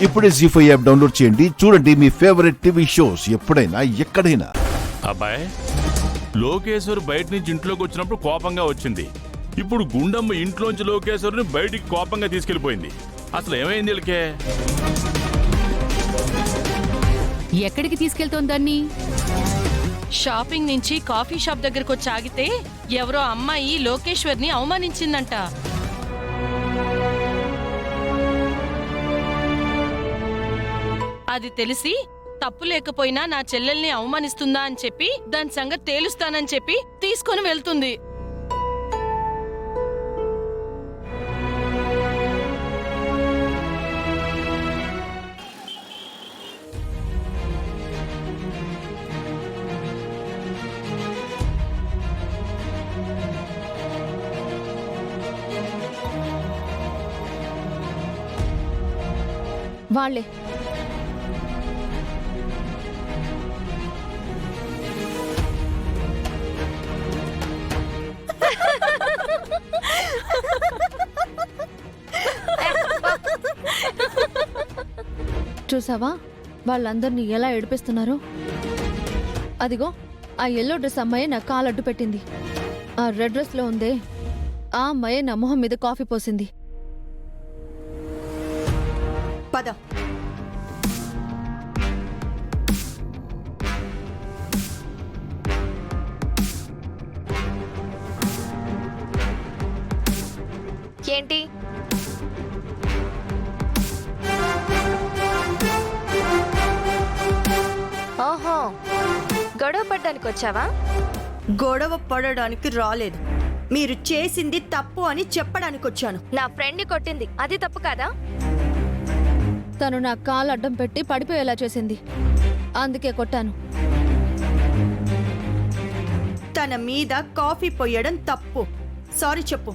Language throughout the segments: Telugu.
ఇప్పుడే జీ5 యాప్ డౌన్లోడ్ చేయండి. చూడండి మీ ఫేవరెట్ టీవీ షోస్ ఎప్పుడైనా ఎక్కడైనా. అబ్బాయి, లోకేశ్వర్ బయట నుంచి ఇంట్లోకి వచ్చినప్పుడు కోపంగా వచ్చింది. ఇప్పుడు గుండమ్మ ఇంట్లోంచి లోకేశ్వర్ని బయటికి కోపంగా తీసుకెళ్లిపోయింది. అసలు ఏమైంది వీళ్ళకే? ఎక్కడికి తీసుకెళ్తోందాన్ని? షాపింగ్ నుంచి కాఫీ షాప్ దగ్గరకు వచ్చి ఆగితే ఎవరో అమ్మాయి లోకేశ్వర్ని అవమానించిందంట. అది తెలిసి తప్పు లేకపోయినా నా చెల్లెల్ని అవమానిస్తుందా అని చెప్పి దాని సంగతి తేలుస్తానని చెప్పి తీసుకొని వెళ్తుంది. వాళ్ళే చూసావా వాళ్ళందరినీ ఎలా ఏడిపిస్తున్నారో? అదిగో ఆ ఎల్లో డ్రెస్ అమ్మాయి నా కాలు అడ్డు పెట్టింది. ఆ రెడ్ డ్రెస్ లో ఉందే ఆ అమ్మాయి నా మొహం మీద కాఫీ పోసింది. పద. ఏంటి ఓహో, గొడవ పడ్డానికి వచ్చావా? గొడవ పడడానికి రాలేదు. మీరు చేసింది తప్పు అని చెప్పడానికి వచ్చాను. నా ఫ్రెండ్ని కొట్టింది, అది తప్పు కాదా? తను నా కాలు అడ్డం పెట్టి పడిపోయేలా చేసింది, అందుకే కొట్టాను. తన మీద కాఫీ పొయ్యడం తప్పు. సారీ చెప్పు.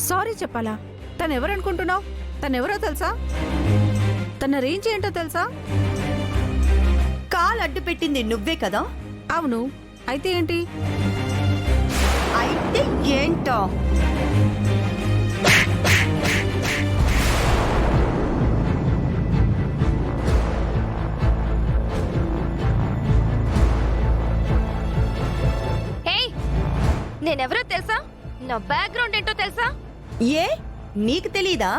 సారీ చెప్పాలా? తనెవరనుకుంటున్నావు? తనెవరో తెలుసా? తన రేంజ్ ఏంటో తెలుసా? కాలు అడ్డు పెట్టింది నువ్వే కదా? అవును. అయితే ఏంటి? అయితే ఏంటో? నేనెవరో తెలుసా? నా బ్యాక్గ్రౌండ్ ఏంటో తెలుసా? ఏ నీకు తెలీదా?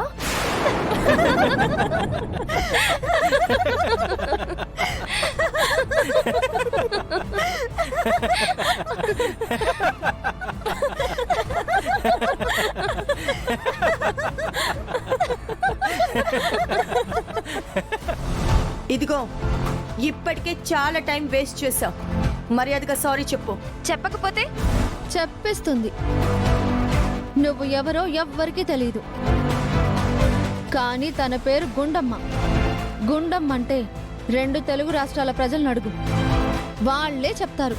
ఇదిగో ఇప్పటికే చాలా టైం వేస్ట్ చేశావు. మర్యాదగా సారీ చెప్పు. చెప్పకపోతే చెప్పేస్తుంది. నువ్వు ఎవరో ఎవ్వరికీ తెలీదు, కానీ తన పేరు గుండమ్మ. గుండమ్మ అంటే 2 తెలుగు రాష్ట్రాల ప్రజలను అడుగు, వాళ్లే చెప్తారు.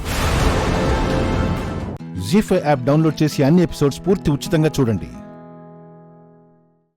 జీ5 యాప్ డౌన్లోడ్ చేసి అన్ని ఎపిసోడ్స్ పూర్తి ఉచితంగా చూడండి.